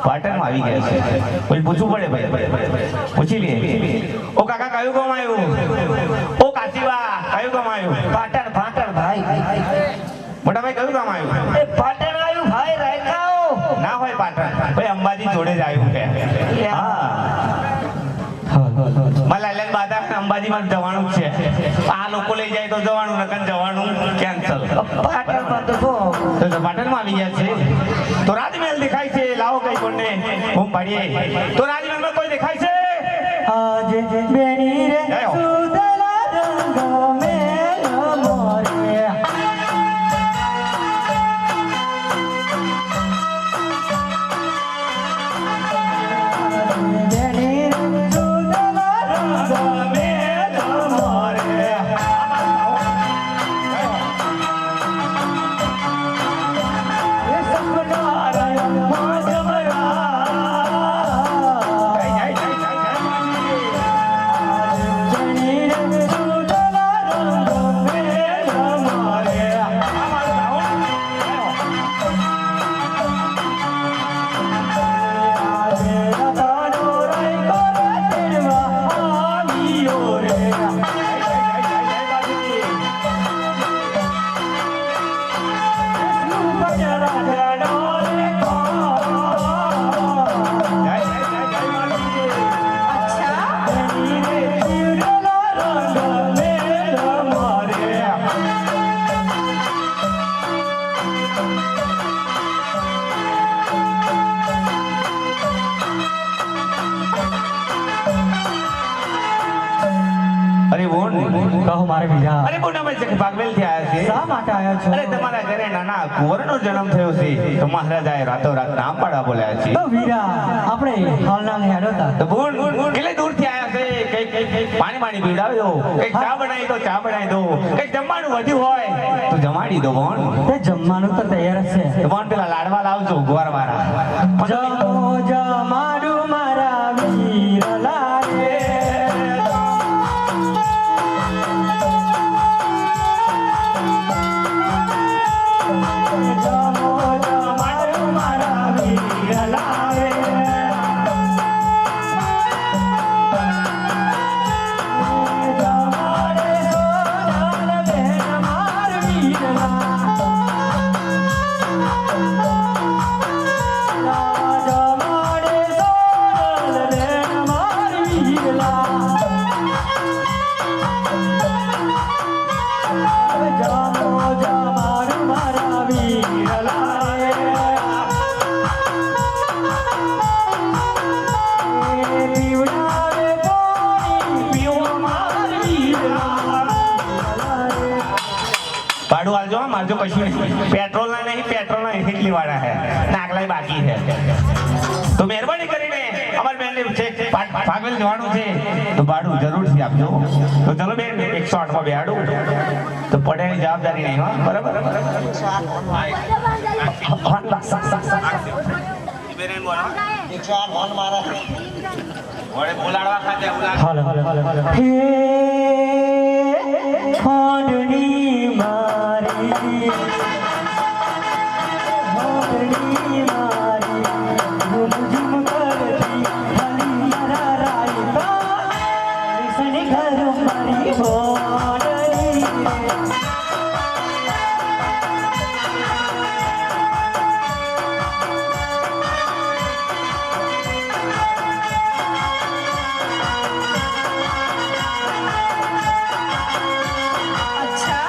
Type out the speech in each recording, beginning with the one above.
પાટણ આવી ગયા છે કોઈ પૂછવું પડે ભાઈ પૂછી લે ઓ કાકા કયું ગામ આવ્યું ઓ કાચીવા કયું ગામ આવ્યું પાટણ પાટણ ભાઈ મોટા ભાઈ કયું ગામ આવ્યું એ પાટણ આવ્યું ભાઈ રાયકાઓ ના હોય પાટણ ભાઈ અંબાજી જોડે જ આવ્યું કે હા મલાઈલાલ બાદા અંબાજીમાં જવાનું છે આ લોકો લઈ જાય તો જવાનું નકર જવાનું કેન્સલ પાટણમાં તો પાટણમાં આવી ગયા છે તો રાજમહેલ દેખાય છે લાવો કઈ કોને હું પાડીએ તો રાજમહેલમાં કોઈ દેખાય છે આજે બેની રે સુદલા રંગ મેલ મોરે મારે બીજા અરે બોના મેં ભાગવેલ થી આયા છે શા માટે આયા છો અરે તમારા ઘરે નાના કુંવરનો જન્મ થયો છે તો મહારાજાએ રાતો રાત નામ પાડવા બોલાયા છે તો વીરા આપણે હાલના હેડોતા તો બોલ કેટલે દૂર થી આયા છે કઈ પાણી પીવડાવ્યો કઈ ચા બનાવી દો કઈ જમવાનું વધ્યું હોય તો જમાડી દો બોન તે જમવાનું તો તૈયાર જ છે બોન પેલા લાડવા લાવજો ગોવાર વાળા જમાડું મારા વીરલા રે Jamaade ભાડું હાલજો હા, મારજો કશું નહીં. પેટ્રોલના નહીં, પેટ્રોલના એટલી વાળા હે, નાગલાય બાકી હે. તો મહેરબાની કરીને અમારી બેનને છે ભાગવેલ જવાનું છે તો ભાડું જરૂરથી આપજો. તો ચલો બેન 108 માં બેહાડું તો પડ્યાની જવાબદારી નહીં હા, બરાબર? બોલાડવા ખાતે હાલો હે ખોડણી મારી ખોડણી મારી ઝુમ ઝુમ કરતી ખાલી મારા રાયતા સની ઘર મારી ખોડણી अच्छा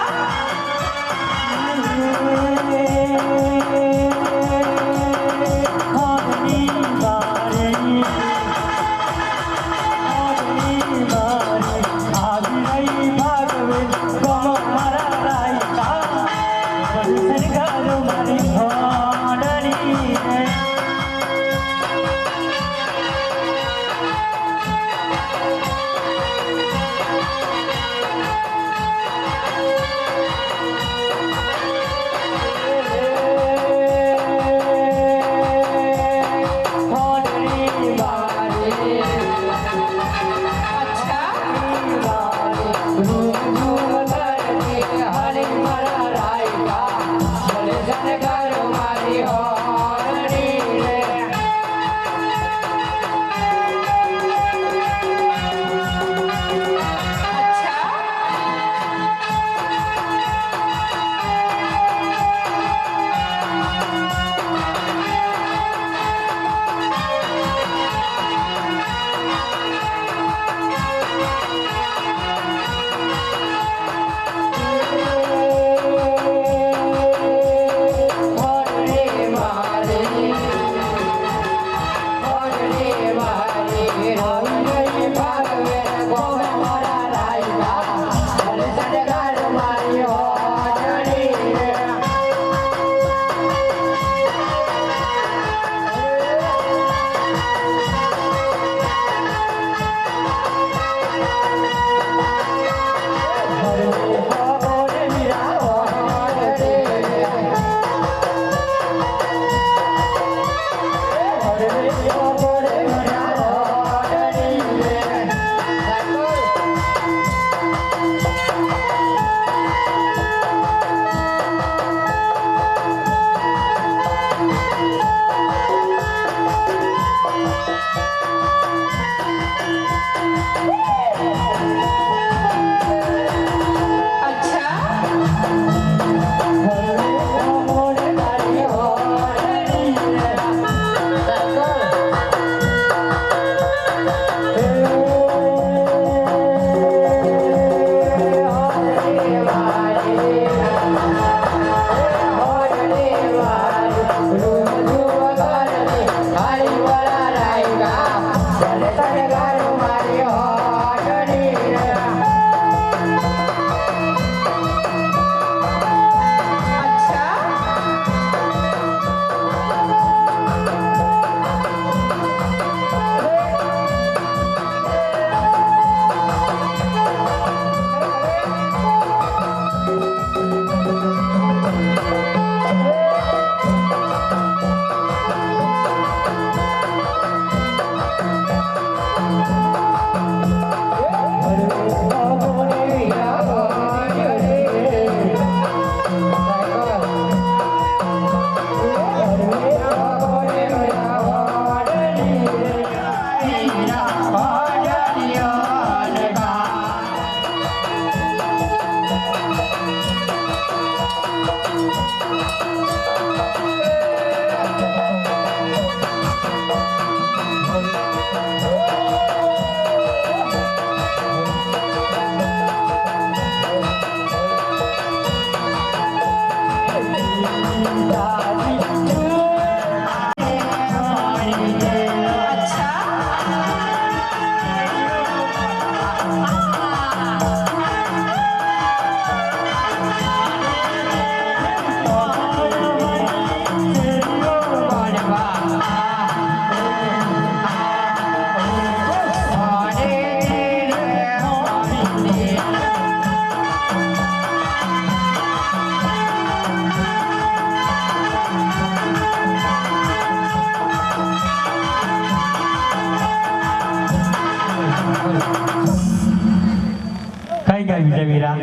વીરા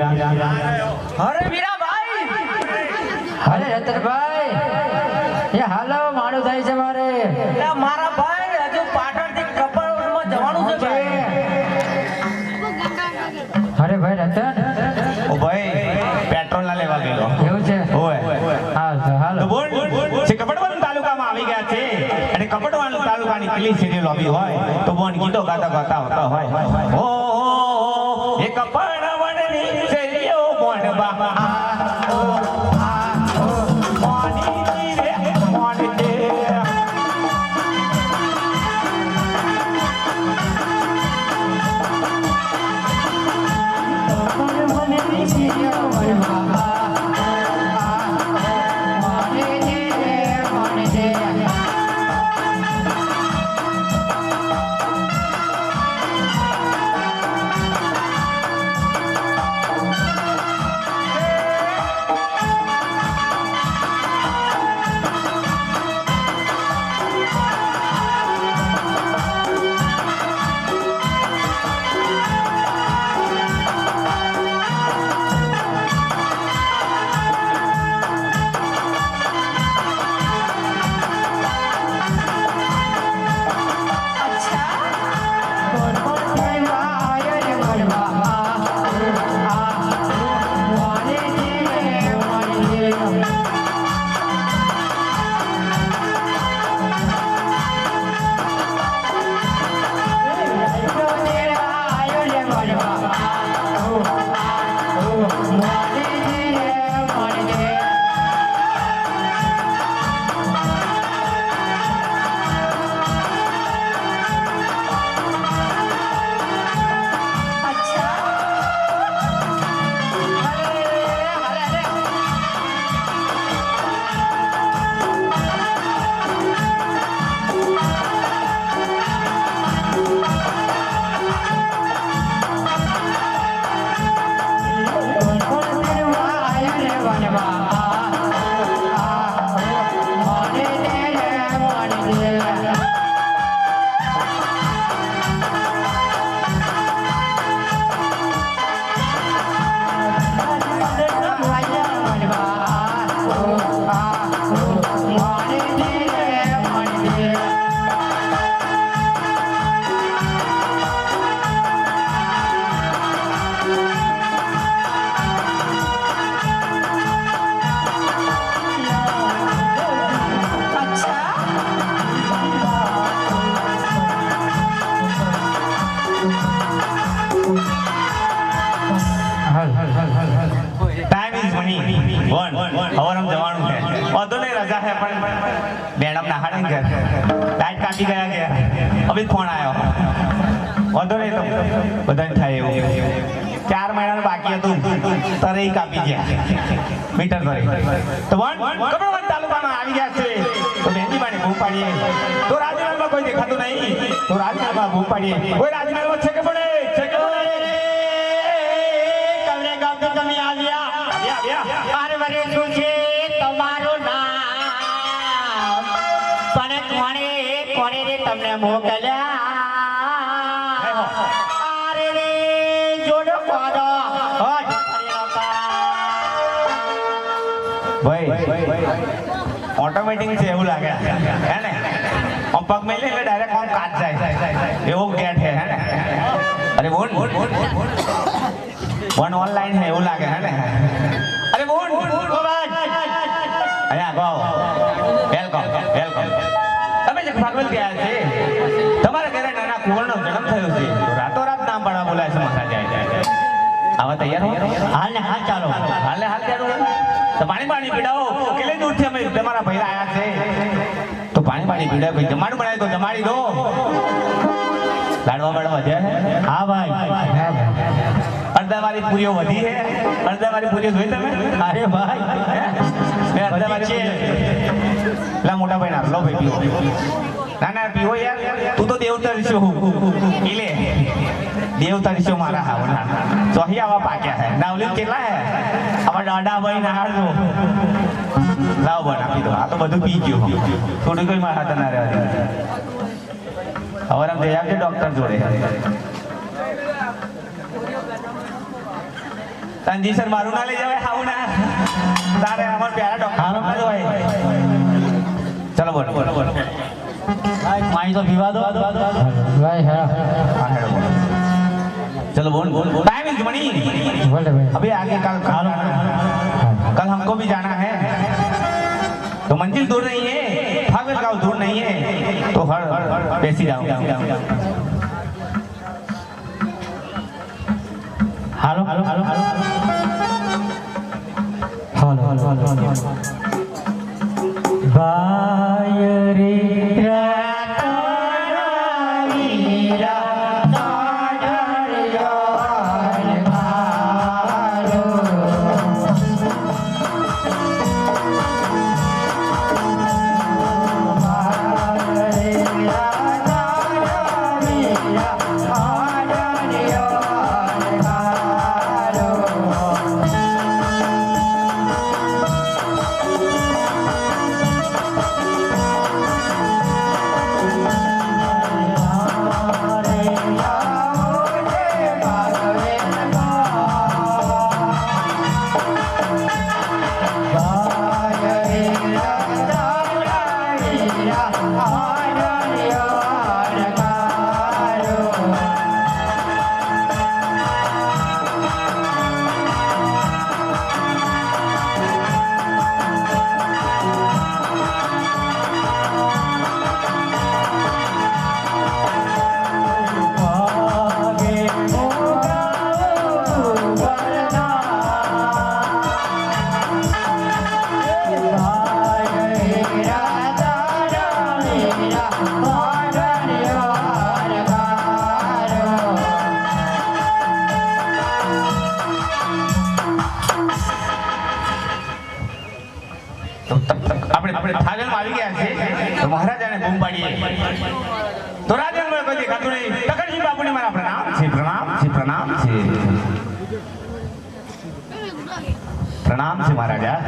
અરે વીરા ભાઈ અરે રતનભાઈ એ હાલો માણું થાય છે મારે એટલે મારા ભાઈ હજુ પાટણથી કપડમાં જવાનું છે ભાઈ અરે ભાઈ રતન ઓ ભાઈ પેટ્રોલ ના લેવા ગયેલો એવું છે ઓય હાલ તો હાલો બોલ જે કપડવંત તાલુકામાં આવી ગયા છે અને કપડવંત તાલુકાની પેલી સીધી લોબી હોય તો બોન ગીતો ગાતા ગાતા હોતા હોય ઓ એ કપડવંતની શેરીઓ બોન બા ટાઈમ ઇઝ મની વન હવરમ જવાનું છે વધુ નહીં રજા છે પણ મેડમ ના હાડે ઘર લાઈટ કાપી ગયા ગયા હવે ફોન આવ્યો વધુ નહીં તો બધાને થાય એવું 4 મહિનાનું બાકી હતું તરે કાપી ગયા મીટર ભરી તો કપડવંત તાલુકામાં આવી ગયા છે તો મહેંદી બાને બૂમ પાડીએ તો રાજમહેલમાં કોઈ દેખાતું નહીં તો રાજમહેલમાં બૂમ પાડીએ કોઈ રાજમહેલમાં છે કે પડે છે કે પડે તમે આવ્યા મારે વરે શું છે તમારું નામ પણ કોણે રે તમને મોકલ્યા અરે રે જોડો કોડો ભાઈ ઓટોમેટિક છે એવું લાગે હે ને પગ મેં એટલે ડાયરેક્ટ આમ કાચ જાય એવું ગેટ છે હે ને અરે બોલ વન ઓનલાઈન है એવું લાગે હે ને અરે બોલ અહીંયા ગો વેલકમ તમે જે ભાગવત ગયા છે તમારા ઘરે નાના કુંવરનો જન્મ થયો છે રાતોરાત નામ પાડવા બોલાય છે મહારાજ આવા તૈયાર હો હાલ ને હાલ ચાલો હાલ ચાલો તો પાણી પીડાવો કેટલી દૂરથી અમે તમારા ભૈરા આવ્યા છે તો પાણી પીડાવો જમાડું બનાવે તો જમાડી દો લાડવા વધ્યા છે હા ભાઈ અડધા વાળી પૂરીઓ વધી છે અડધા વાળી પૂરીઓ જોઈ તમે અરે ભાઈ મેં અડધા વાળી લા મોટા ભાઈ ના લો ભાઈ પીવો ના પીવો યાર તું તો દેવતા છો પીલે દેવતા છો મારા હાવના તો અહીં આવા પાક્યા હે નાવલી કેટલા હે આવા દાડા ભાઈ ના હાડજો લાવ બન આપી દો આ તો બધું પી ગયો થોડું કોઈ મારા હાથ ના રહેવા દે હવે આમ જઈ આવજે ડોક્ટર જોડે તનજી સર મારું ના લઈ જવાય આવું ના તારે અમાર પ્યારા ડોક્ટર ના જવાય ચલો બોલ માઈ તો પીવા દો ભાઈ હા હા હેડો બોલ चलो बोल टाइम इज मनी बोले भाई अभी आगे कल हमको भी जाना है तो मंजिल दूर नहीं है भागवत गांव दूर नहीं है तो हर बेसी जाओ હાલો હાલો હાલો ભાઈ રે આપણે થાગલ માં આવી ગયા છે તો મહારાજાને બૂમ પાડીએ તો રાજન મને કોઈ દેખાતું નહીં તકરજી બાપુને મારા પ્રણામ છે પ્રણામ છે મહારાજા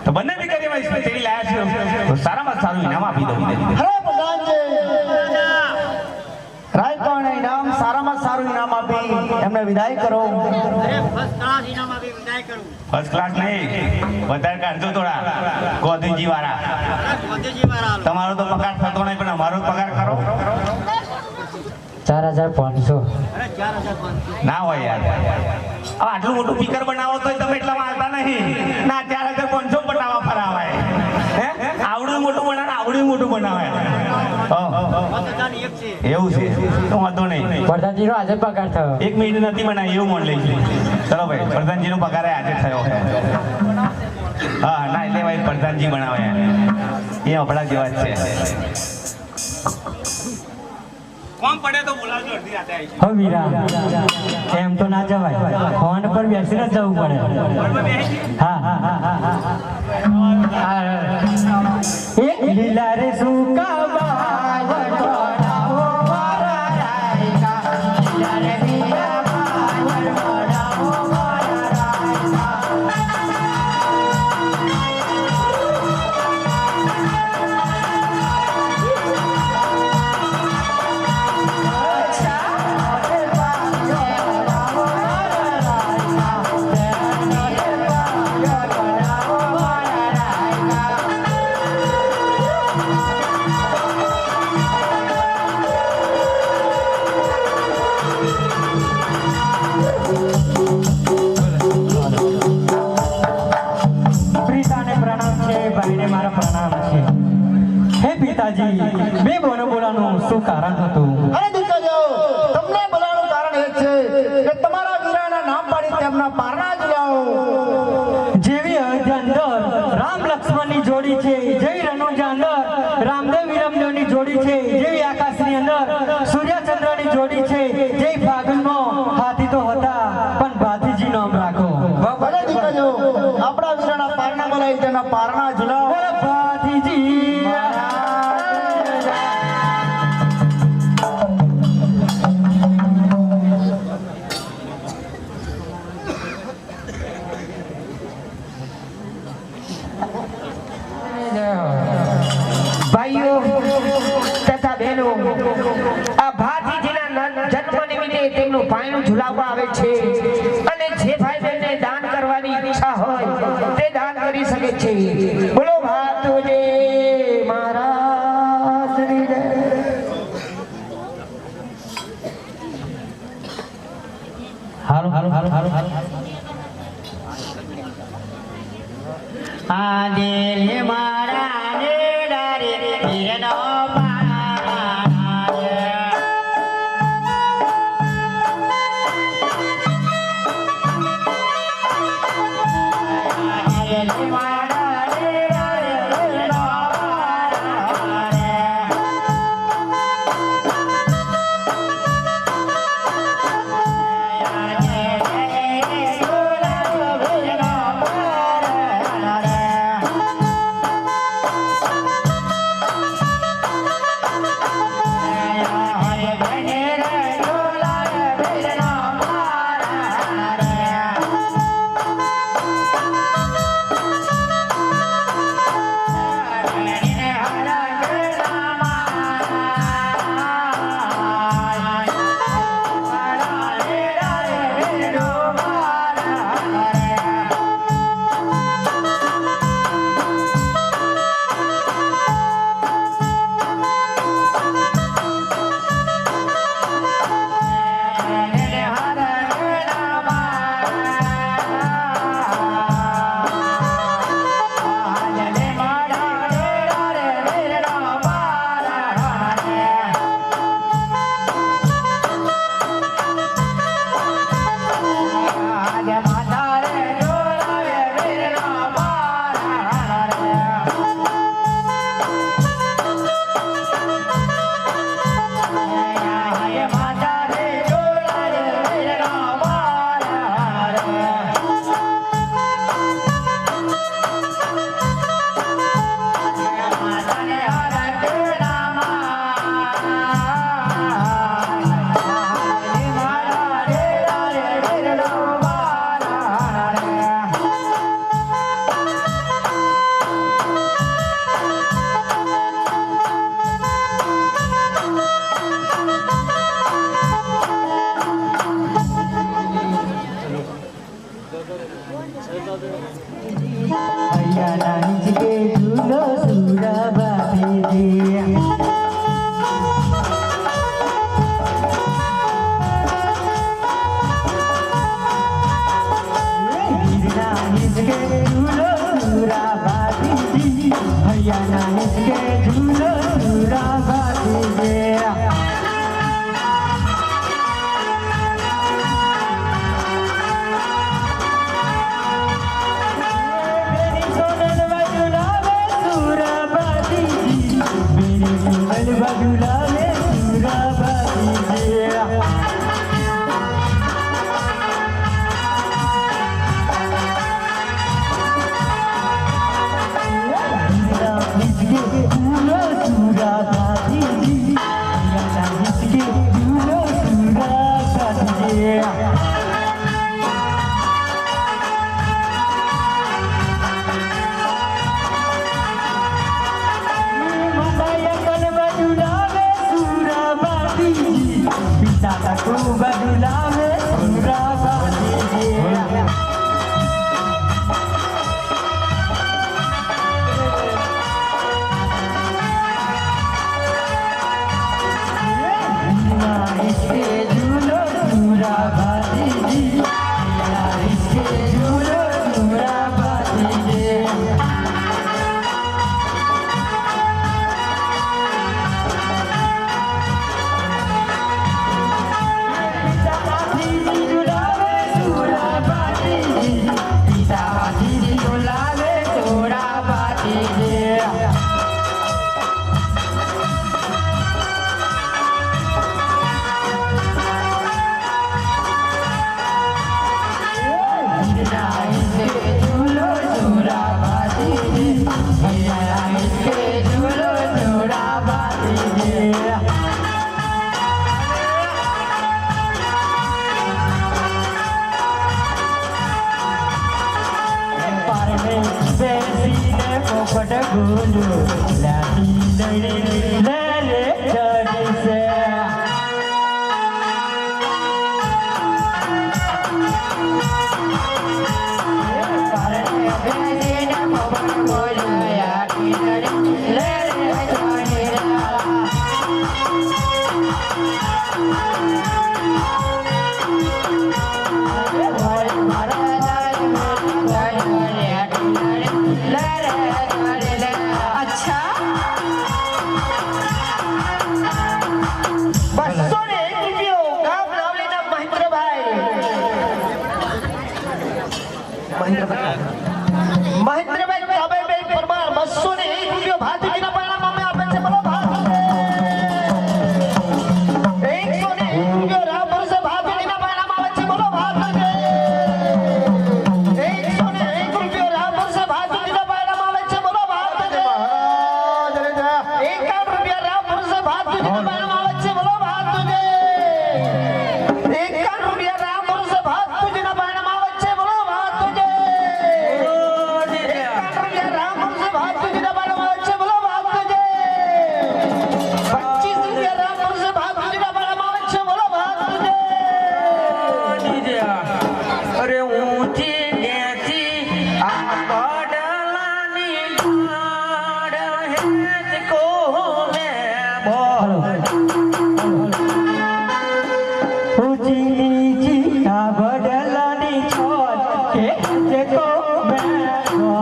તો બંને દીકરીમાં સ્પેશિયલી લાયા છે તો સારામાં સારું ઇનામ આપી દઉં અરે પ્રધાનજી રાયકોણ ઇનામ સારામાં સારું ઇનામ આપી એમને વિદાય કરો ફર્સ્ટ ક્લાસ નહીં વધારે કાઢજો થોડા ગોધીજી વાળા તમારો તો પગાર થતો નહીં પણ અમારો પગાર કરો 4500 ના હોય યાર હવે આટલું મોટું સ્પીકર બનાવો તો તમે એટલામાં આવતા નહીં ના 4500 બનાવવા ફરાવાય હે આવડું મોટું બનાવે એવું છે તો વાંધો નહીં પ્રધાનજીનો આજે પગાર થયો 1 મિનિટ નથી બનાવી એવું મન લઈ ચલો ભાઈ પ્રધાનજીનો પગાર આજે થયો હા ના એટલે ભાઈ પ્રધાનજી બનાવે એ આપણા જેવા જ છે કોમ પડે તો બોલાવજો અડધી રાતે આવી હો વીરા એમ તો ના જવાય ફોન પર બેસીને જ જવું પડે હા એ લીલા રે સુકા બાજ છોડાવો મારા રાયકા લીલા રે વીરા બાજ છોડાવો મારા રાયકા બે બોલાનું શું કારણ હતું? અરે દીકરીઓ, તમને બોલાવાનું કારણ એ છે કે તમારા વીરાના નામ પાડી તેમના પારણા જ લાવો. જેવી અયોધ્યા અંદર રામ લક્ષ્મણની જોડી છે, જેવી રણુજા અંદર રામદેવ વિરમદેવની જોડી છે, જેવી આકાશની અંદર સૂર્યચંદ્રની જોડી છે, જેવી ફાગણમાં હાથી તો હતા પણ ભાતીજી નામ રાખો. ભલે દીકરીઓ, આપણા વીરાના પારણા બોલાવી તેના પારણા જ લાવો. ભાતીજી ભાઈઓ તથા બહેનો, આ ભાતીજીના જન્મ નિમિત્તે તેમનું પાયણું ઝુલાવવા આવે છે અને જે ભાઈ બહેનને દાન કરવાની ઈચ્છા હોય તે દાન કરી શકે છે. બોલો ભાતુજી મહારાજની જય. આજે મારા ને ડારે વીરનો Let બાપુજીની જીના વડલાની છોડ કે જે તો બેઠો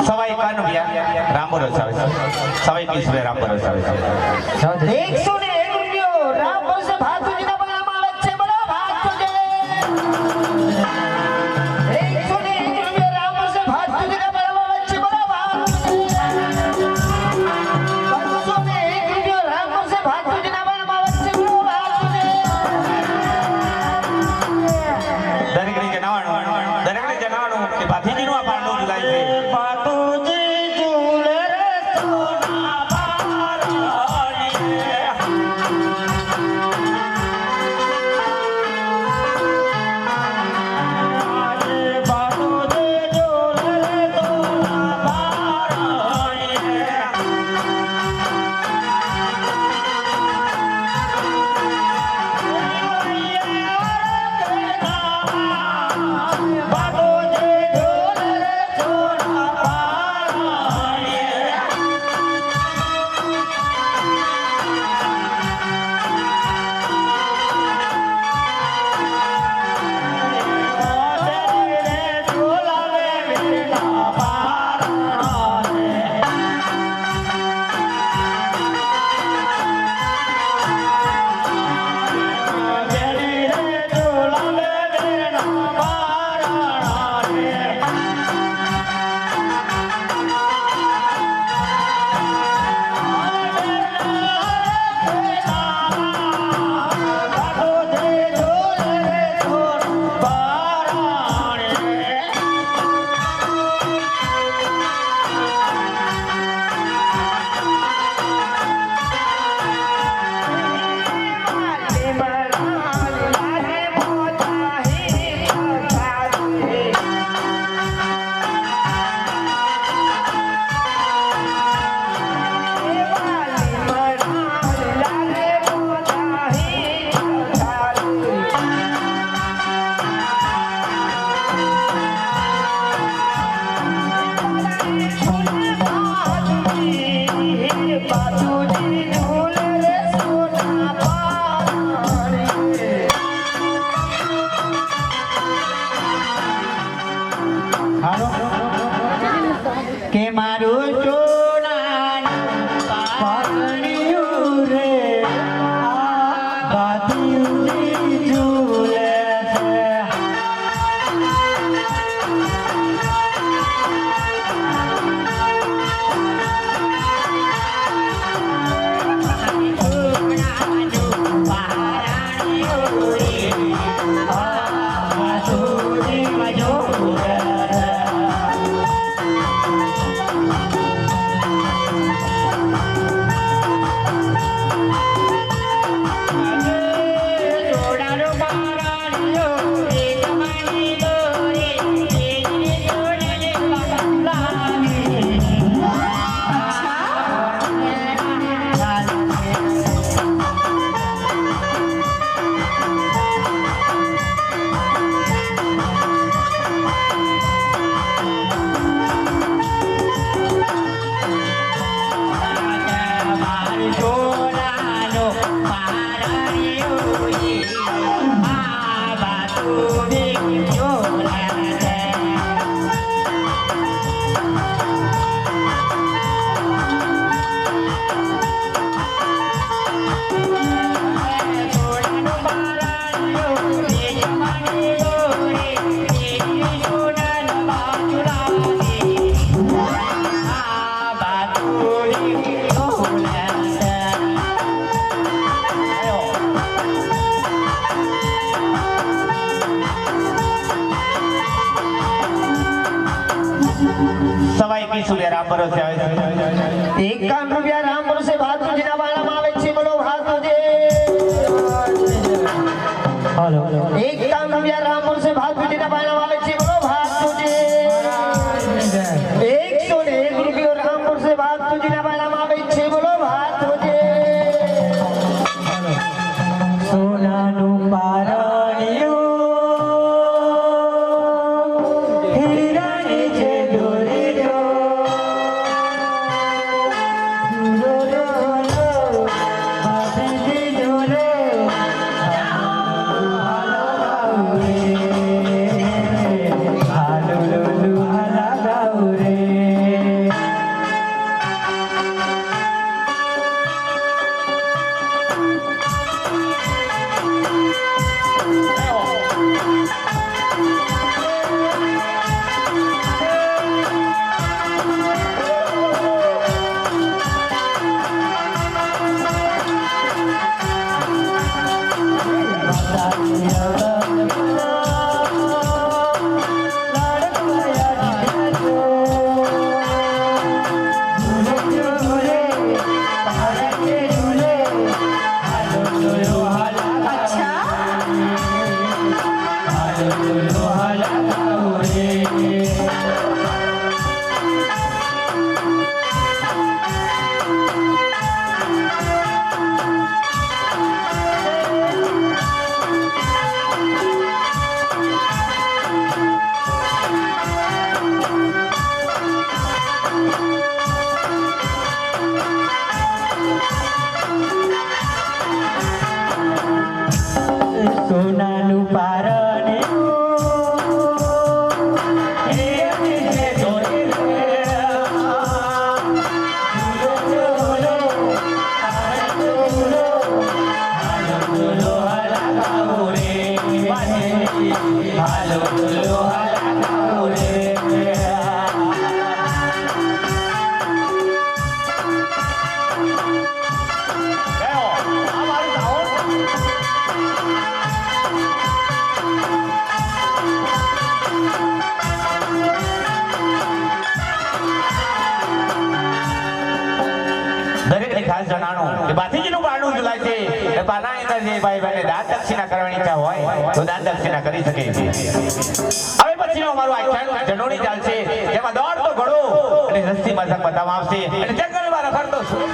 સવાઈ કાનો ભૈયા રામ ભરોસે આવે છે સવાઈ પીસ વે રામ ભરોસે આવે છે 101 રૂપિયો રામ વર્ષે ભાતુજીના બનાવવામાં આવે છે બોલો ભાતુજી 101 રૂપિયો રામ વર્ષે ભાતુજીના બનાવવામાં આવે છે બોલો ભાતુજી 201 રૂપિયો રામ વર્ષે ભાતુજીના બનાવવામાં આવે છે બોલો ભાતુજી દરેકને જણાવવાનું કે ભાતીજીનું આ પાંડવ ઝુલાય છે ભાતુજી ઝૂલે રે સોના બારણી કે મારું સોનાનું પારણિયું રે આ ભાતીજી ઝૂલે છે ભાતુજી સવાઈ કીશું લે રામ ભરોસે આવે છે એકાવન રૂપિયા રામ ભરોસે ભાતુજીના વાળામાં આવે છે બોલો ભાતુજી હાલો 51 રૂપિયા રામ ભરોસે ભાતુજીના વાળામાં આવે છે બોલો ભાતુજી 101 રૂપિયો રામ ભરોસે ભાતુજીના વાળામાં આવે છે બોલો ભાતુજી સોનાનું પારણિયું હીરાની છે દોરી જો ભાભીજી જોડે હાલો લોલુ હાલા ગાઉ રે સોનાનું પારણિયું હીરાની છે દોરી રે હાલો બોલો હાલા ગાઉ રે દરેકને ખાસ જણાવું કે ભાતીજીનું બારણું ઝુલાય છે એ બારણાની અંદર જે ભાઈ બહેનને દાન દક્ષિણા કરવાની ઈચ્છા હોય તો દાન દક્ષિણા કરી શકે છે. હવે પછીનું અમારું આખ્યાન જનોણી ચાલશે જેમાં દોડતો ઘોડો અને રસ્તી મજાક બતાવવામાં આવશે અને જંગલમાં રખડતો છું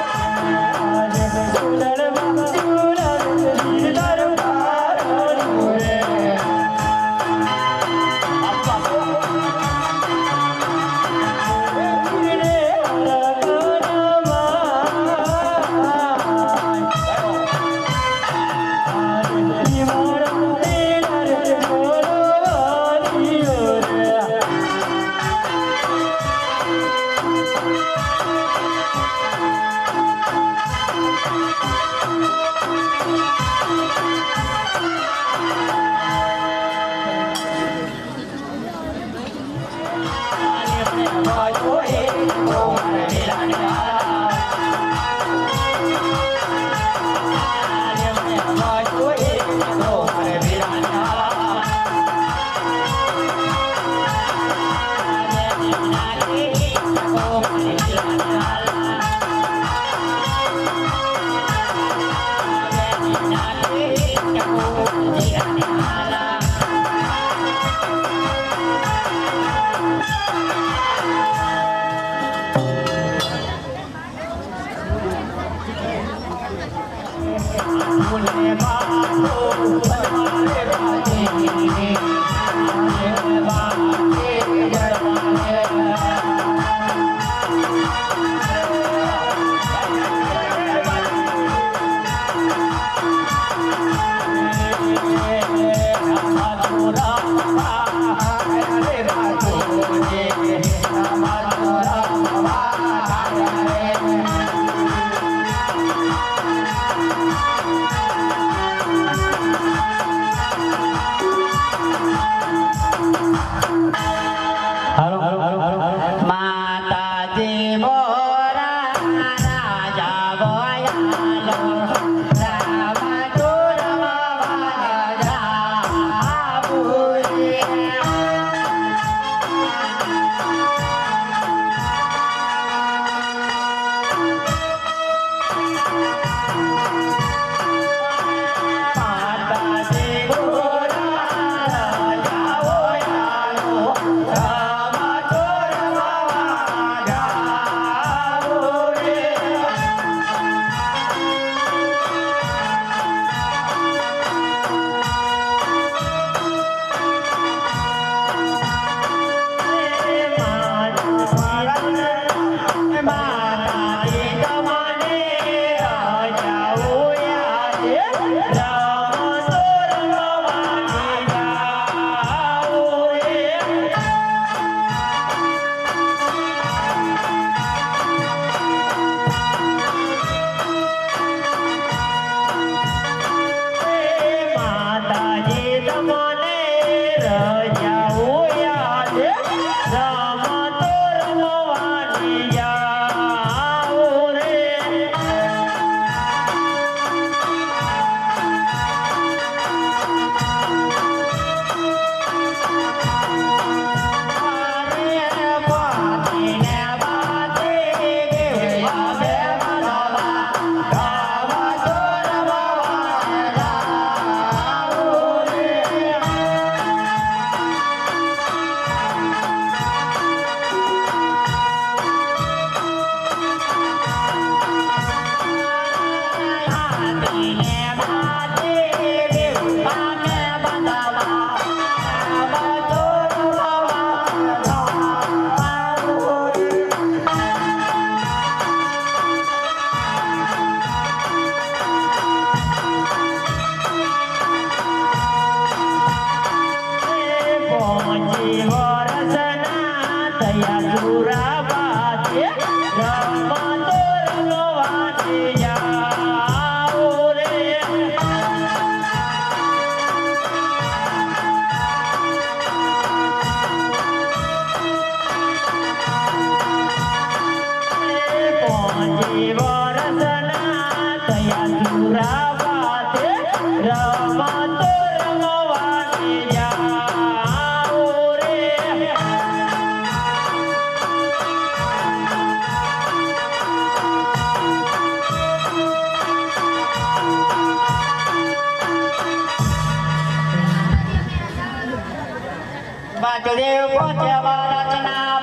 Thank you. વાસુદેવ પહોંચ્યા રચના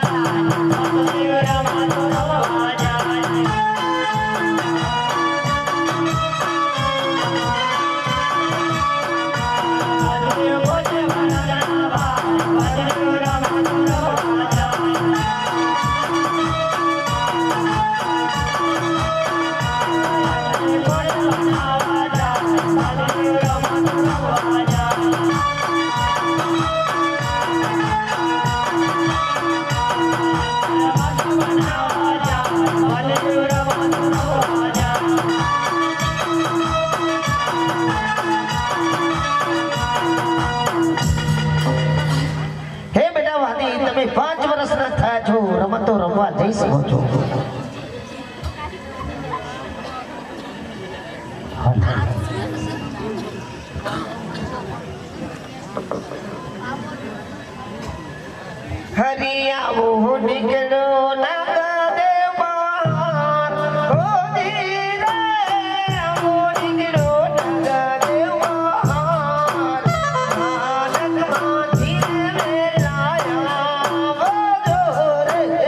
વાસુદેવ રમતો રમવા જાય. વાસુદેવ પહોંચ્યા રચના વાસુદેવ રમતો રમવા જાય. વાસુદેવ પહોંચ્યા વાસુદેવ રમતો રમવા જાય. હે બેટા વાદી, તમે 5 વર્ષના થયા છો, રમતો રમવા જઈ શકો છો. હરિયાવો નીકળો ના દેવાન, ઓ ધીરે આવો નીકળો ના દેવાન. આનંદમાં ધીરે લાયા વધો રે.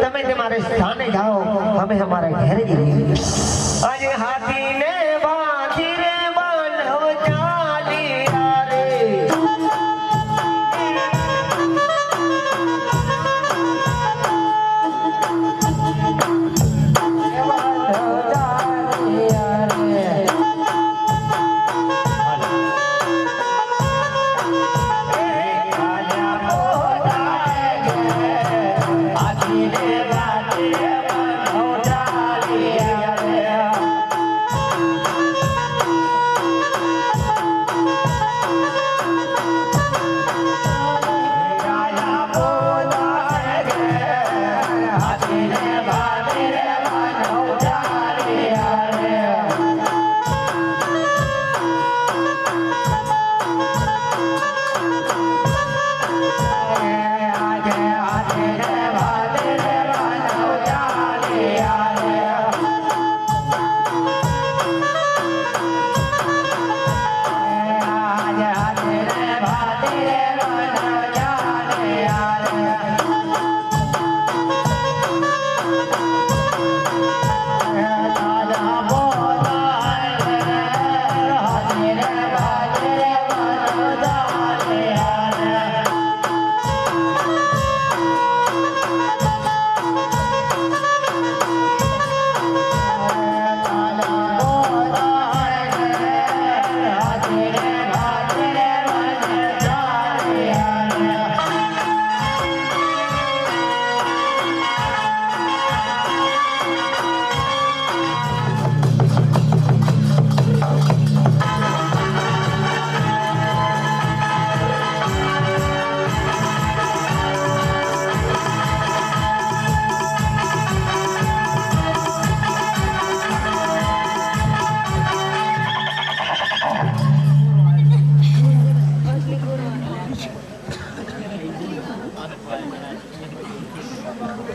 તમે તમારે સ્થાને જાઓ, અમે हमारे घर જઈએ. આજે હાથીને બાંધી રે માનવ ચાલી રે.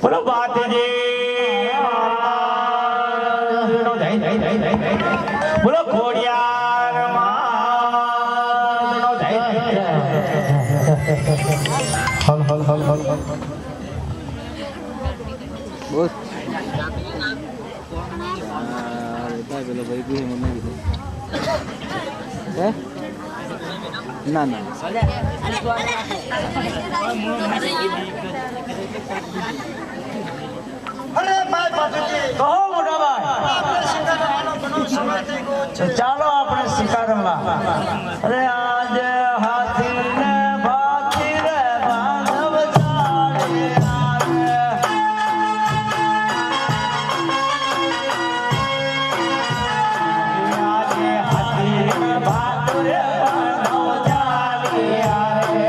બોલો બાતજી બોલો ખોડિયાર માં હલ હલ હલ હલ હલ ના ના અરે ભાઈ પાટણજી કહો મોટા ભાઈ આપણે શિકાર રમવાનો ઘણો સમય થઈ ગયો છે. ચાલો આપણે શિકાર રમવા અરે આજે હાથી ને ભાતી રે માનવ ચાલે આવે આજે હાથી ને ભાત રે માનવ ચાલે આવે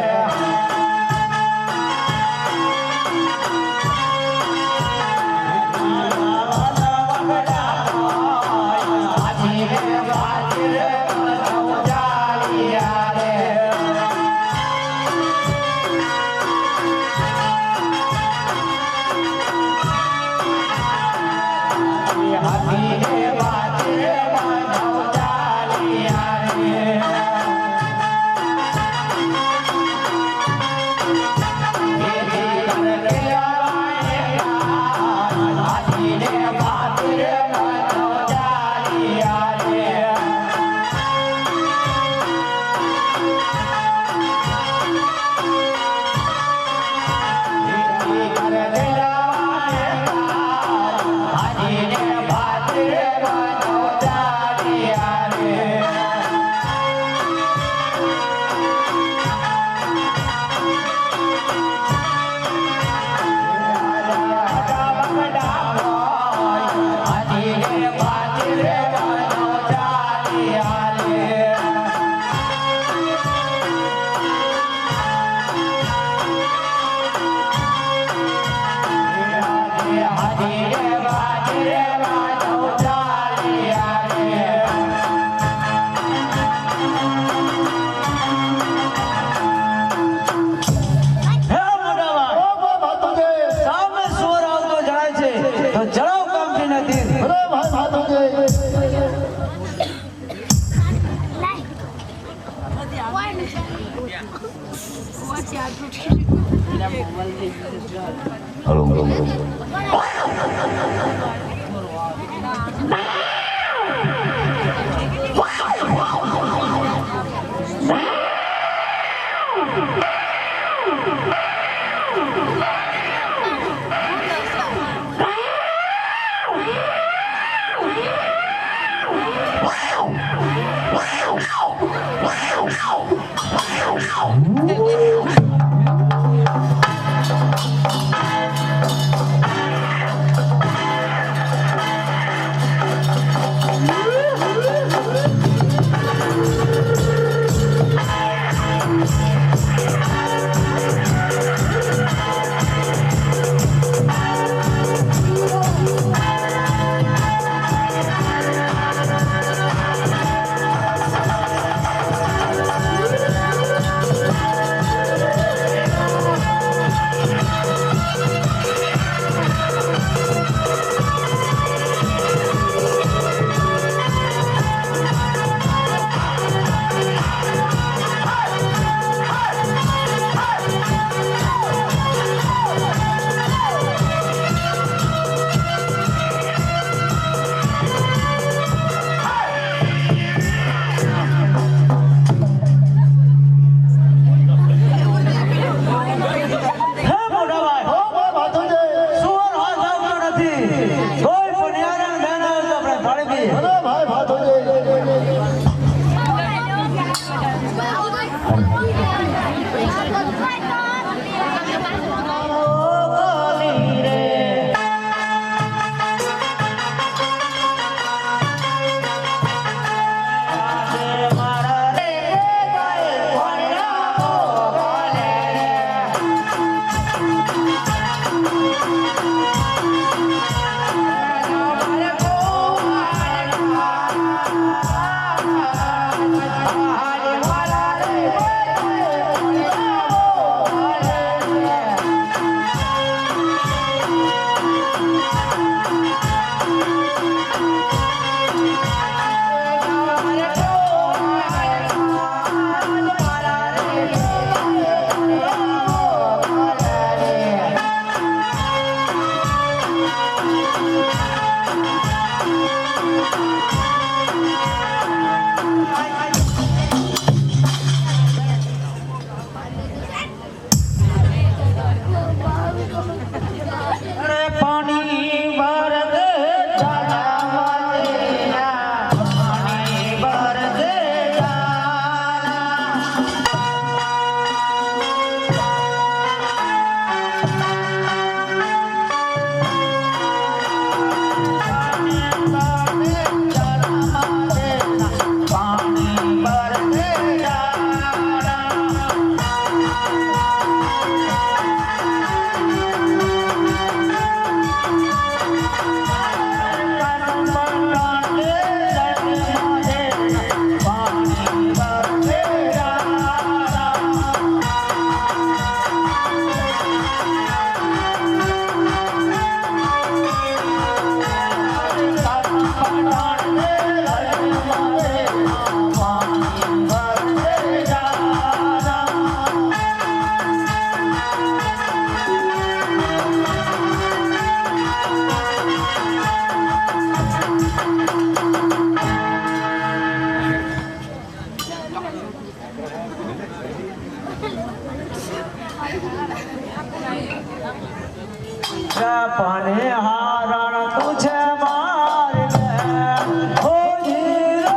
પાને હારણ તું છે માર બેન હો જીરો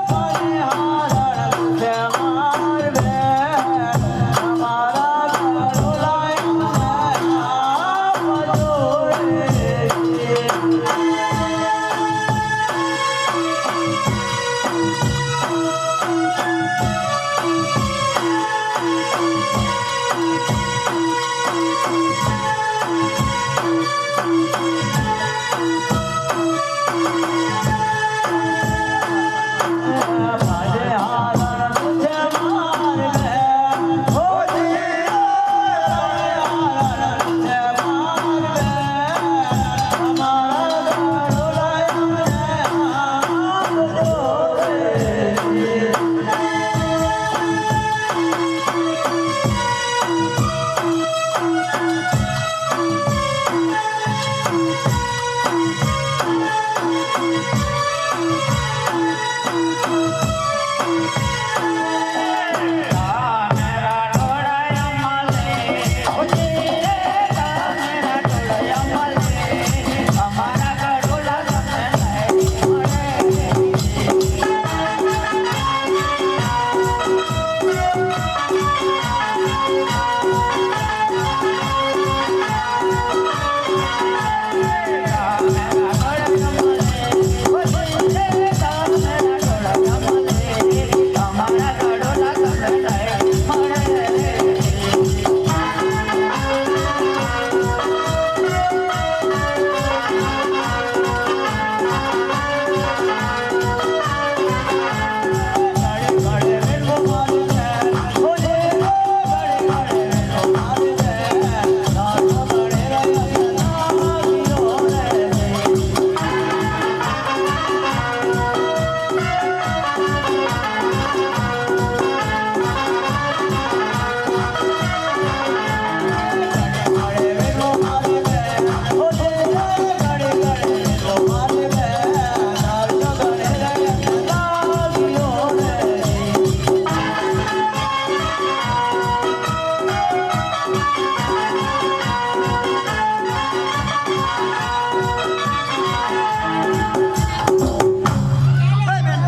પાને હારણ તું છે માર બેન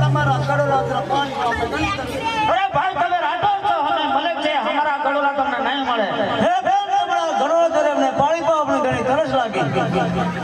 અમારા ગળોલાય આપજો રે અરે ભાઈ તમે રાઠોડ છો અને મલેક છે અમારા ગળોલા તમને નહીં મળે હે બેન હમણાં ઘણો કરે અમને પાણી પાવ અમને ઘણી તરસ લાગી અગિયાર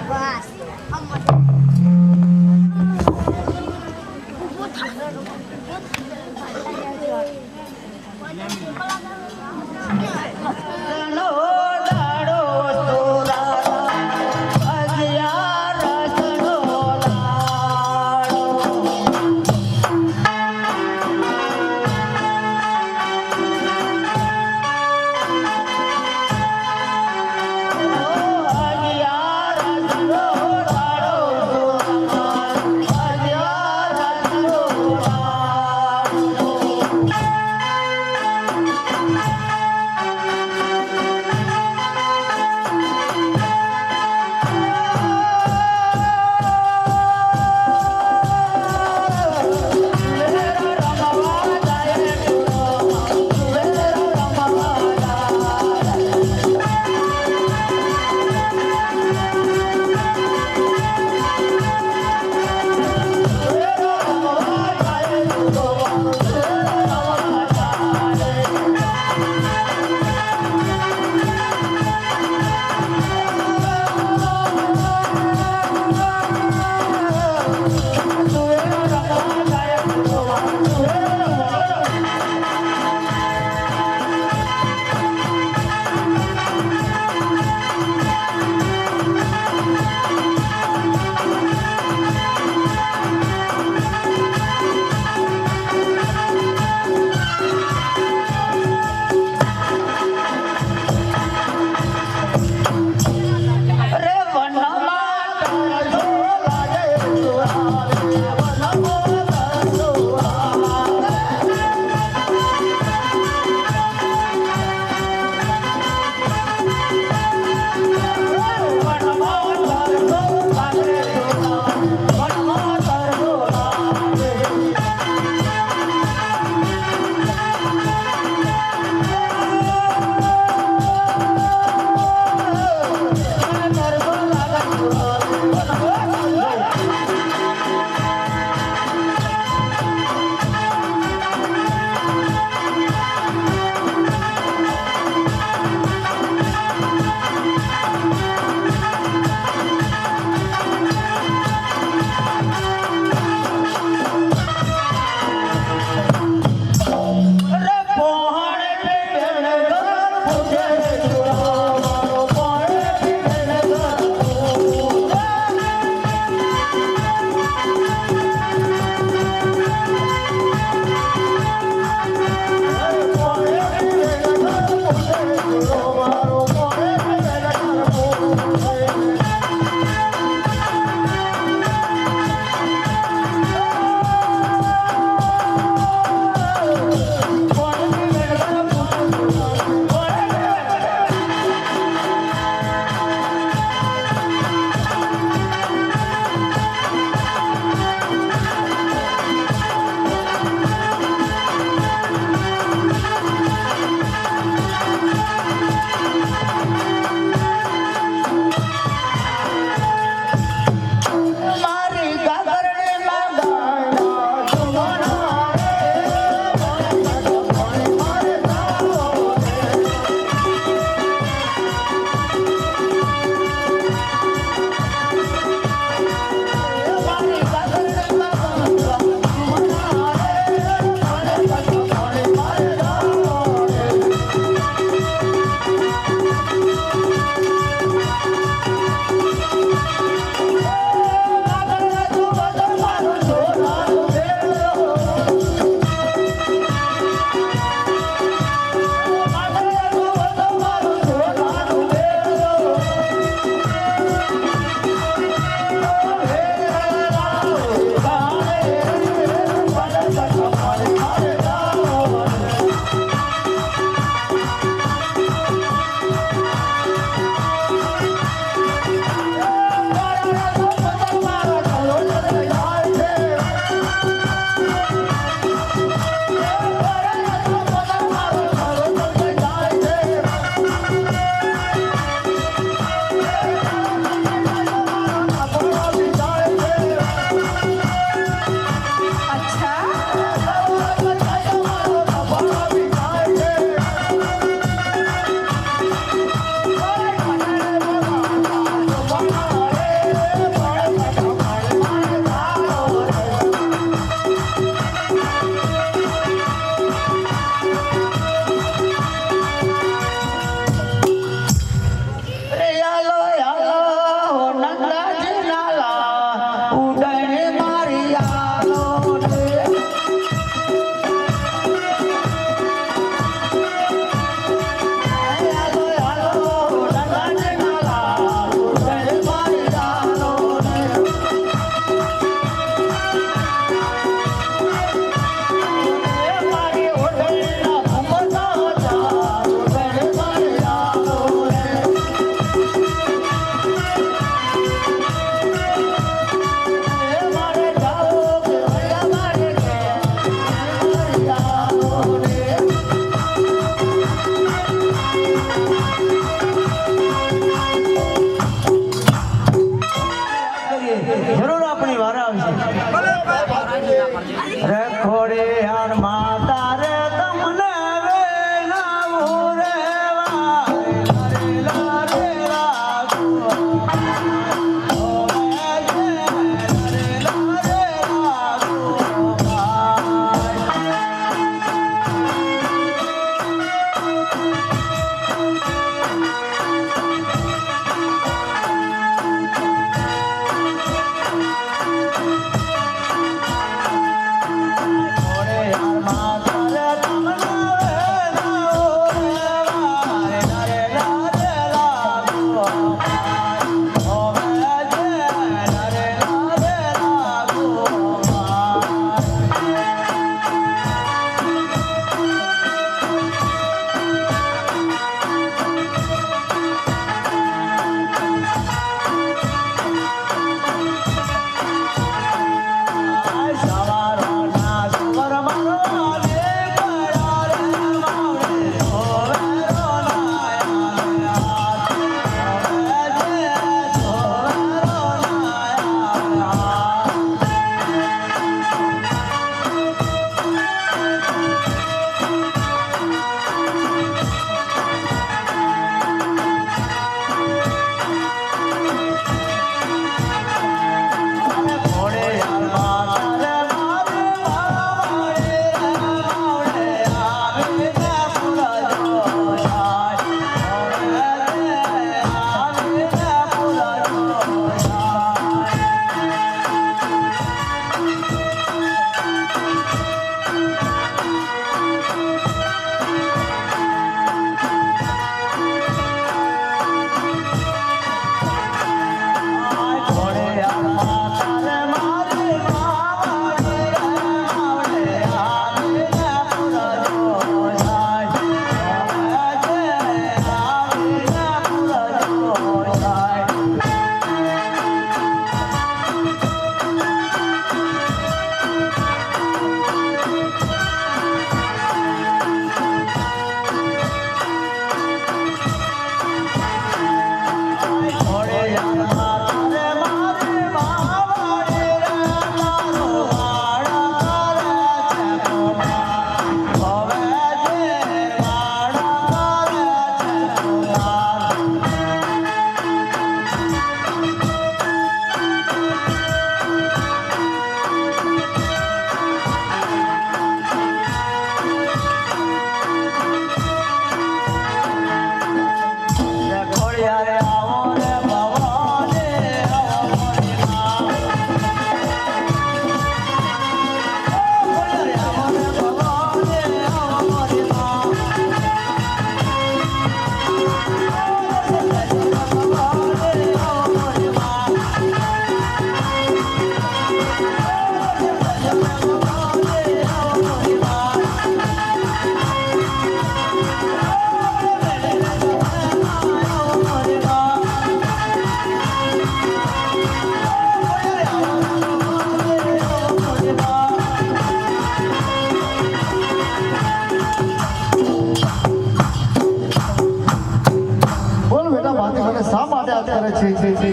મને શા માટે યાદ કરે છે?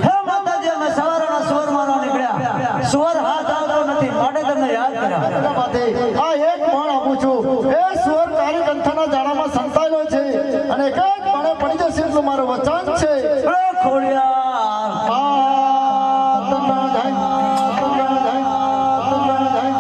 હે માતાજી, અમે સવારના સ્વર મારવા નીકળ્યા, સ્વર હાથ આવતો નથી માટે તમને યાદ કર્યા. એટલા માટે આ એક બાણ આપું છું. એ સ્વર તારી કંઠાના જાળામાં સંતાયેલો છે અને એક જ બાણે પડી જશે એટલું મારું વચન છે. ઓ ખોડિયાર, આ તંગણ જાય, તંગણ જાય, તંગણ જાય.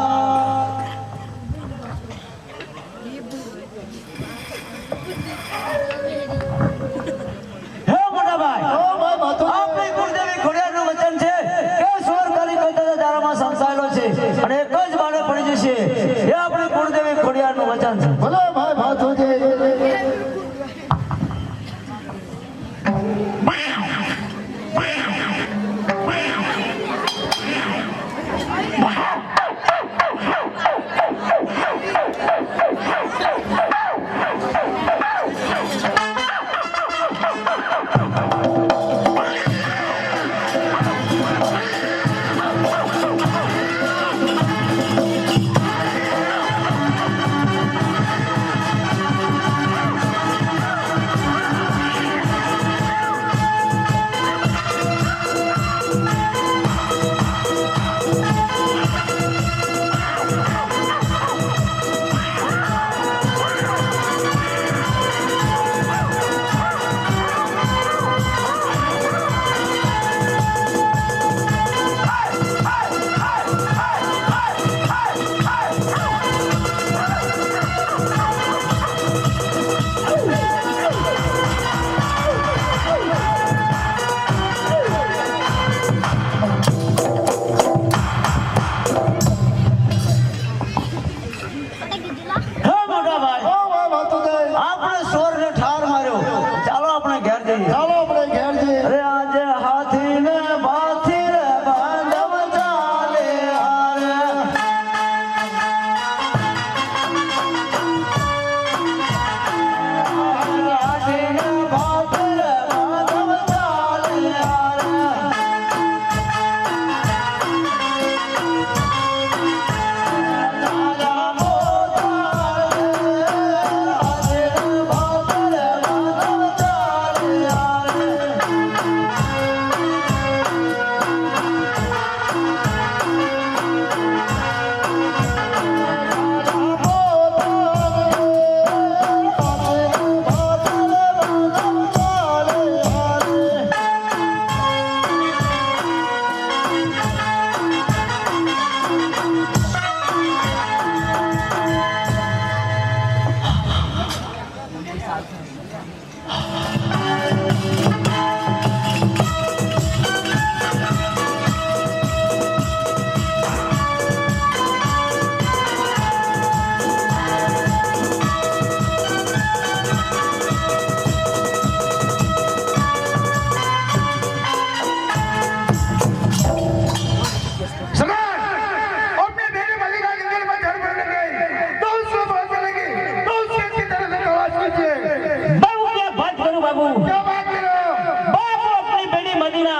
હે મોટા ભાઈ, ઓ ભાઈ માથું આપણી કુળદેવી ખોડિયારનું વચન છે કે સ્વર તારી કંઠાના જાળામાં સંતાયેલો છે અને એક જ બાણે પડી જશે. એ આપણી કુળદેવી ખોડિયારનું વચન છે. ભલે ભાઈ માથું છે. હે મોટા ભાઈ, ઓ ભાઈ માથું જાય. આપણે સ્વરને ઠાર માર્યો, ચાલો આપણે ઘેર જઈએ. ચાલો આપણે ઘેર જઈએ. અરે આજે હાથીને ભાથીને બાંધવ ચાલે હારે. હાથીને ભાથીને બાંધવ ચાલે હારે. તારા મોતાળે, હાથીને ભાથીને બાંધવ ચાલે હારે. अपने बेटे मलिका जंगल में घर बनने गए तो उसको बात चलेगी तो उसके की तरह से तलाश कीजिए। बाबू क्या बात करूं बाबू, क्या बात करो? बाबू अपनी बेटी मदीना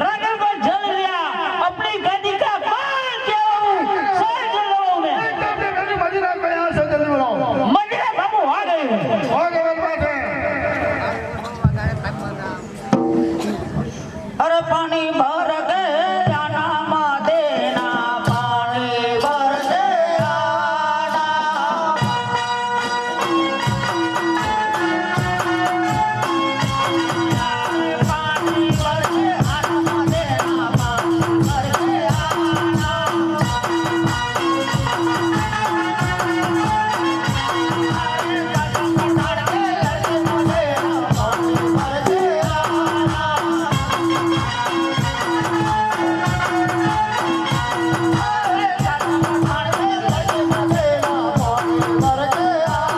राजा को जल लिया, अपनी गादी का बाल क्या हूं, सर जल रहा हूं मैं. अपने बेटे मदीना को यहाँ से जल्दी बुलाओ। मदीना बाबू आ गए हैं. हो गई बात है। अरे पानी भर के आना मदीना, पानी भर के आना. पानी भर के आना मदीना, पानी भर के आना. अरे कदम बढ़ा के मदीना, पानी भर के आना.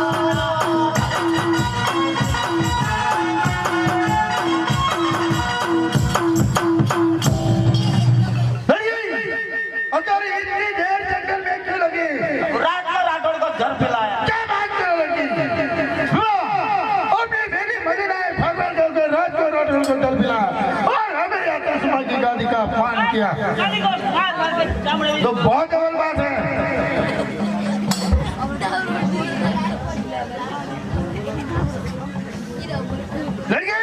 अगर इतनी देर जंगल में क्यों लगी? रात में राठौड़ को घर पिलाया. क्या बात करो लड़की? सुनो, अपनी बेटी मदीना है, भगवान देव के रात को रोटी को जल पिला और हमें यहाँ तस्मा की गाड़ी का पान किया तो बहुत डबल बात है। लड़की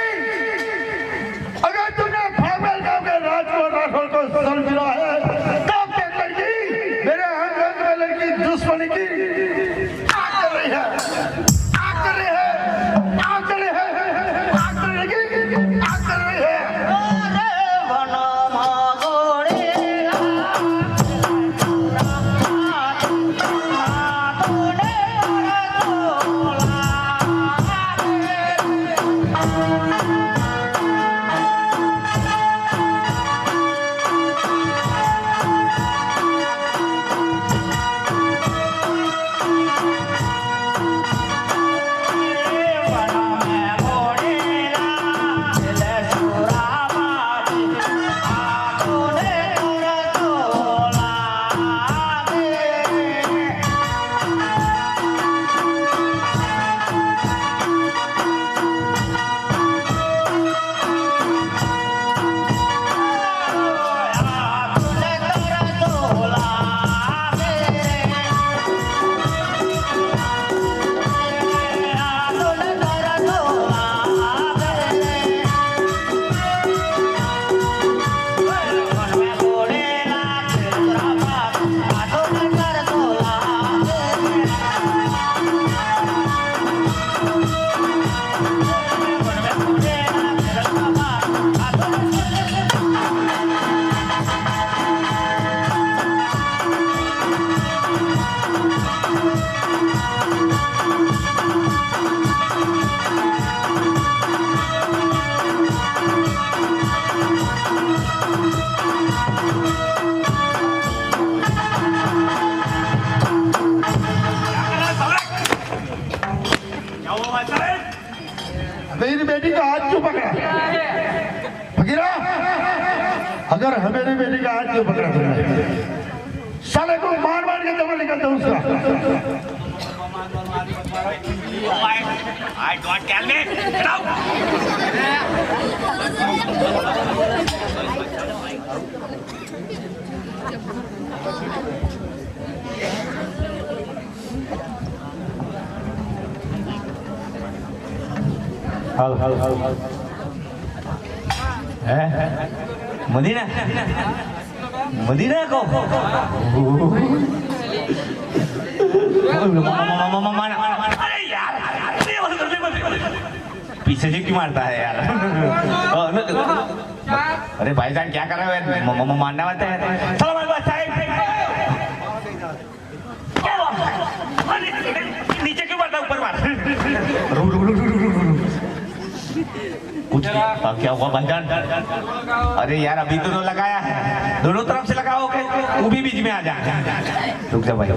मेरी बेटी का हाथ क्यों पकड़ा फकीरा? अगर हमेरी बेटी का हाथ क्यों पकड़ा तुमने? साले को मार मार के जमा निकलता हूँ उसका। I don't tell me. Get out. Medina Medina को अरे यार पीछे से क्यों मारता है यार? अरे भाईजान क्या कर रहे हो? मारने वाले हैं। चलो हमारे पास साहब नीचे क्यों मारता, ऊपर मार। कुछ क्या हुआ भाईजान? अरे यार अभी तो लगाया है, दोनों तरफ से लगाओ के तू भी बीच में आ जा। रुक जा भाई।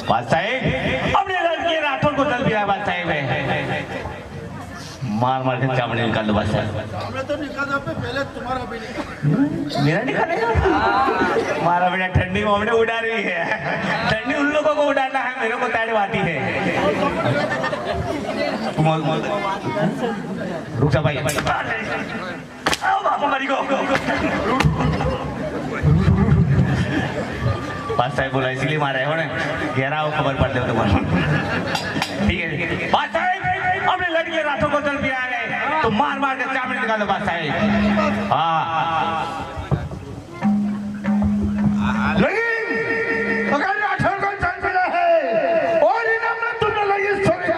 बादशाह अपने लड़के राठौर को चल दिया। बादशाह मार मार के चावड़ी निकाल दो। बादशाह हमने तो निकाला पे पहले तुम्हारा भी निकाला। मेरा निकालेगा? हमारा बेटा ठंडी में हमने उड़ा रही है। ठंडी उन लोगों को उड़ाना है, मेरे को ताड़ी आती है। रुक जा भाई। आओ बापा मरी को। बादशाह बोला इसलिए मारा है ना, गहरा हो खबर पड़ दे तुम्हारा। ठीक है बादशाह अपने लड़के रातों को चल भी आ गए तो मार मार के चावड़ी निकालो बादशाह। हाँ लेकिन अगर राठौर को चल मिला है और इनाम में तुमने लगी छोड़िया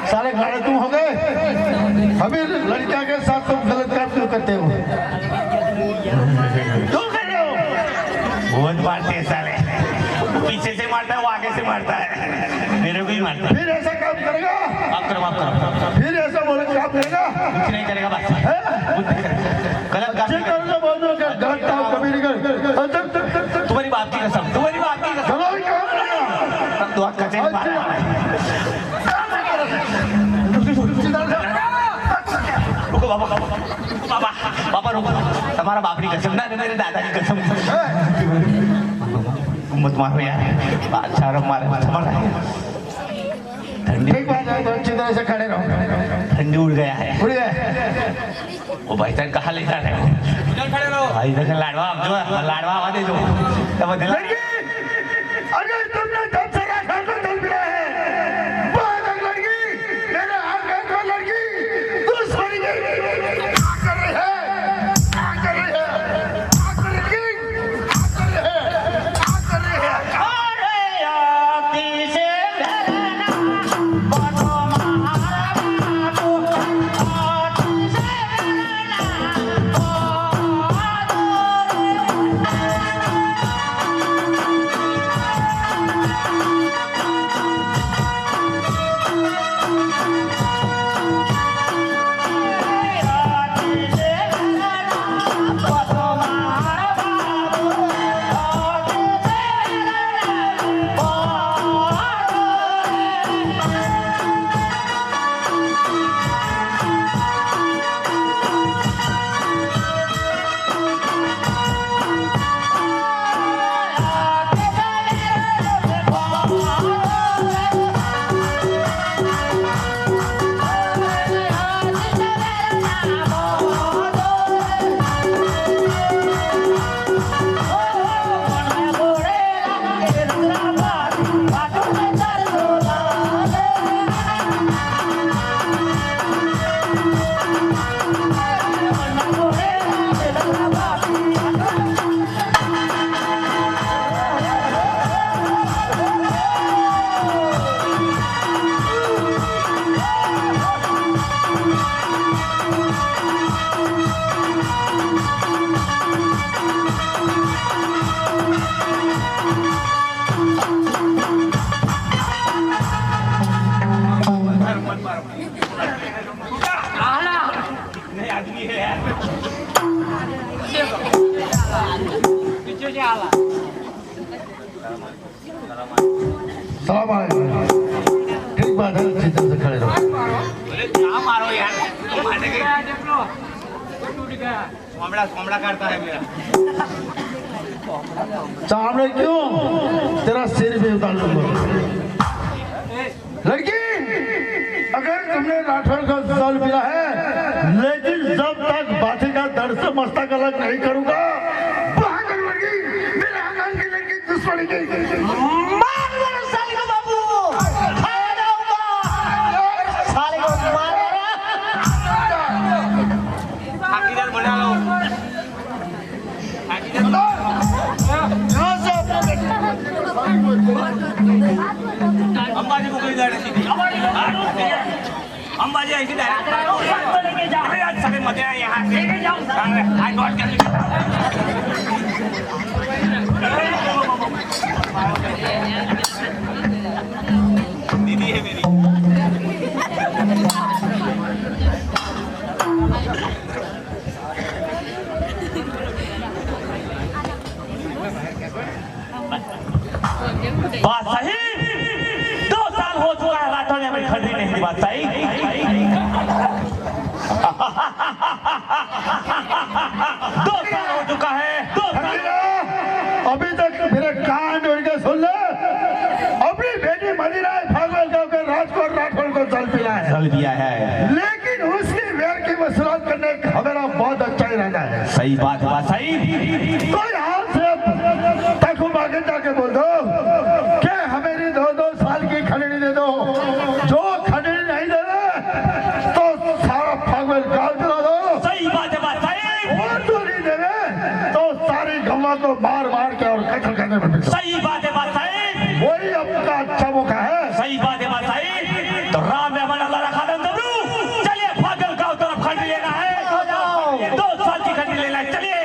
साले घाड़े तुम हो गए। अभी लड़कियां के साथ तुम गलत काम क्यों करते हो? क्यों कर रहे हो? बहुत मारते हैं साले, पीछे से मारता है वो आगे से मारता है, मेरे को ही मारता है। फिर ऐसा काम करेगा? माफ करो माफ करो। फिर ऐसा बोले काम करेगा? कुछ नहीं करेगा बस। गलत काम नहीं करेगा। बोल दो क्या गलत काम कभी नहीं करेगा। तुम्हारी बाप की कसम, तुम्हारी बाप की कसम। चलो काम करेगा। तो आप कचेरी मारा। रुको बाबा, बाबा बाबा रुको, तुम्हारा बाप की कसम ना, मेरे दादा की कसम। मत मारो यार, अच्छा रहो मारे मत मारो। ठंडी ठीक बात है, तो अच्छी तरह से खड़े रहो। ठंडी उड़ गया है। उड़ गए। वो भाई साहब कहाँ ले जा रहे हो? भाई देखो लाडवा, जो लाडवा आवा दे दो। अगर तुमने सलाम अलैकुम। ठीक बात है, अच्छी तरह से खड़े रहो। बोले क्या मारो यार, मारने के कोमड़ा करता है मेरा। चावड़े क्यों? तेरा सिर भी उतार लूंगा। लड़की, अगर तुमने राठौर का जल पिया है, लेकिन जब तक बाथी का दर्द से मस्तक अलग नहीं करूंगा, भागल लड़की, मेरे आंगन की लड़की दुश्मनी की। मार मेरे साले को बाबू, खाया जाऊंगा, साले को मार मेरा। हाकीदार बना लो, हाकीदार यहाँ से अपना बेटा। अंबाजी मुकली डायरेक्ट सीधी अंबाजी ऐसी डायरेक्ट अरे आज सभी मजे आए यहाँ से आज बहुत क्या दीदी है मेरी बात सही 2 साल हो चुका है राठौर ने हमें खरीदी नहीं दी बात सही 2 साल हो चुका है 2 साल अभी तक मेरे कान जोड़ के सुन ले। अपनी बेटी मदीना भागवत गांव के राजकोट राठौर को जल पिला है, चल दिया है लेकिन उसकी वेर की वसूलात करने का हमारा बहुत अच्छा इरादा है। सही बात है बात सही कोई हाल से तक आगे जाके बोल दो कि हमें 2 साल की खरीदी दे दो। जो खरीदी नहीं दे तो सारा भागवत गांव चला दो। सही बात है बात सही और जो नहीं दे तो सारी गवा को मार मार के और कत्ल करने में बिता। सही बात है बात सही वही आपका अच्छा मौका है। सही बात है बात सही तो राम ने मन अल्लाह रखा दबरू चलिए फागल गांव तरफ खंड लेना है 2 साल की खंड लेना है चलिए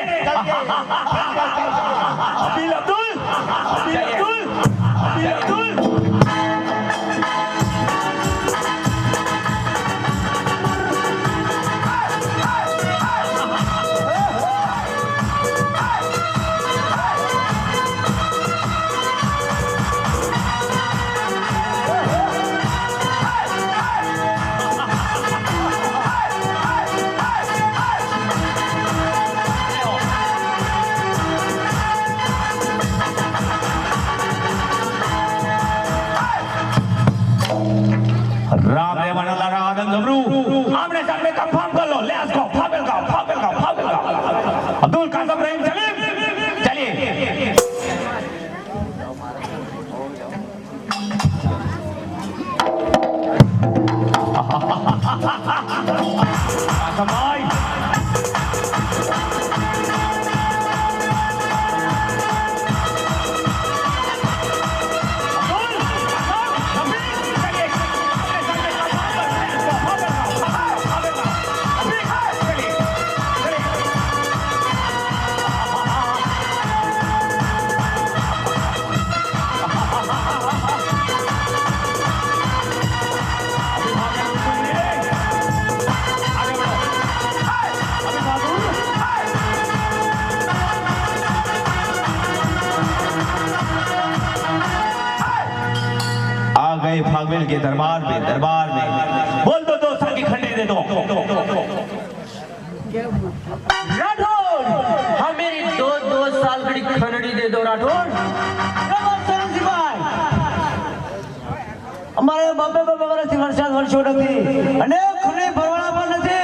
अब्दुल अब्दुल अब्दुल अब्दुल राम ने मन अल्लाह रखा दबरू आमने सामने कंफर्म कर लो लेट्स गो फागल गांव अब्दुल कासम रहीम चलिए कासम भाई फागवेल के दरबार में बोल दो 2 साल की खंडी दे दो राठौर हाँ मेरी 2 साल की खंडी दे दो राठौर અમારે બાપે વર્ષથી વર્ષો નથી અને ખુલ્લી ભરવાના પણ નથી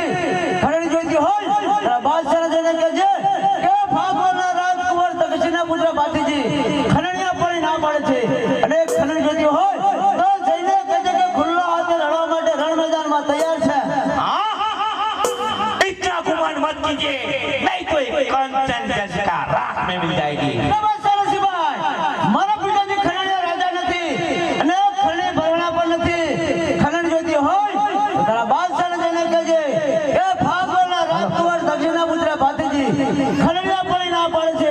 ખંડણી જોઈતી હોય બાદશાહ જઈને કહે કે ફાગવાના રાજકુંવર તક્ષના પુત્ર ભાતીજી ખંડણીયા પણ ના પાડે છે અને ખંડણી જોઈતી હોય તો જઈને કહે છે કે ખુલ્લા હાથે રણવા માટે રણ મેદાનમાં તૈયાર છે इतना गुमान मत कीजिए नहीं तो एक कंचन जज का राख में मिल जाएगी મારા પિતાજી ખંડણીયા રાજા નથી અને ખંડણી ભરવાના પણ નથી ખંડણી જોઈતી હોય તો તારા બાદશાહને જઈને કહેજે કે ફાગવાના રાજકુંવર દક્ષિણા પુત્ર ભાતીજી ખંડણીયા પણ ના પાડે છે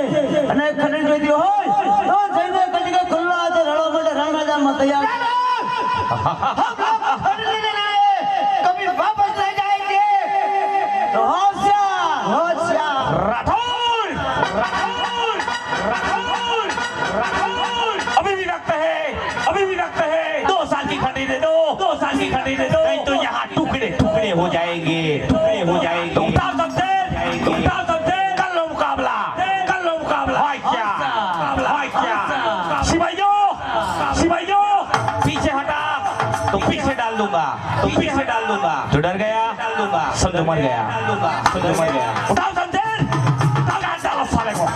અને ખંડણી જોઈતી હોય તો જઈને કહેજે કે ખુલ્લા હાથે રણવા માટે રણ મેદાનમાં તૈયાર છે हम लोग खंडनी लेने आए कभी वापस नहीं जाएंगे तो होशियार राठौर अभी भी लगता है की खड़ी दे दो, नहीं तो यहाँ टुकड़े टुकड़े हो जाएंगे, टुकड़े हो जाएंगे। तो उठाओ शमशेर, उठाओ शमशेर, कर लो मुकाबला, कर लो मुकाबला। हाय क्या, हाय क्या। सिपाहियों, सिपाहियों, पीछे हटा, तो पीछे डाल दूंगा, तो पीछे डाल दूंगा। जो डर गया, डाल दूंगा, समझो मर गया, डाल दूंगा, समझो मर गया। उठाओ शमशेर, डालो साले को।